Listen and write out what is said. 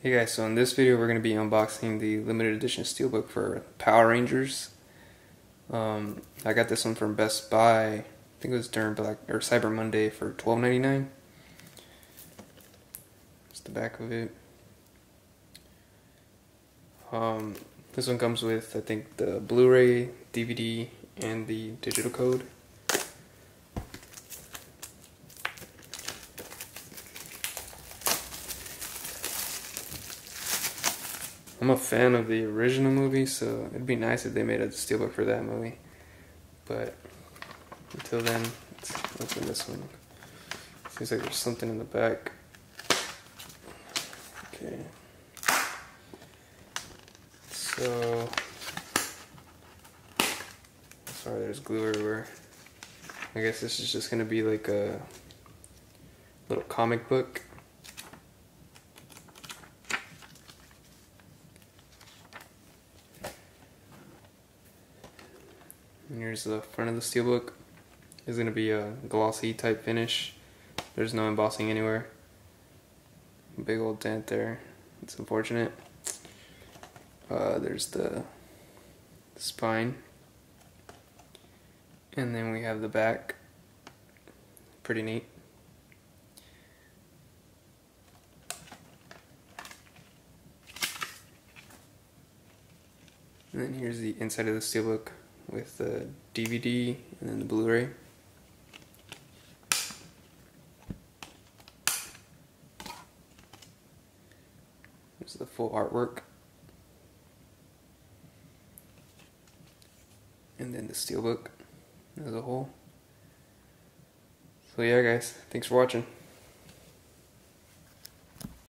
Hey guys, so in this video we're going to be unboxing the limited edition steelbook for Power Rangers. I got this one from Best Buy. I think it was during Cyber Monday for $12.99. That's the back of it. This one comes with, I think, the Blu-ray, DVD, and the digital code. I'm a fan of the original movie, so it'd be nice if they made a steelbook for that movie. But until then, let's open this one. Seems like there's something in the back. Okay. So, sorry, there's glue everywhere. I guess this is just gonna be like a little comic book. And here's the front of the steelbook. It's going to be a glossy type finish. There's no embossing anywhere. Big old dent there. It's unfortunate. There's the spine. And then we have the back. Pretty neat. And then here's the inside of the steelbook with the DVD and then the Blu-ray. This is the full artwork. And then the steelbook as a whole. So yeah guys, thanks for watching.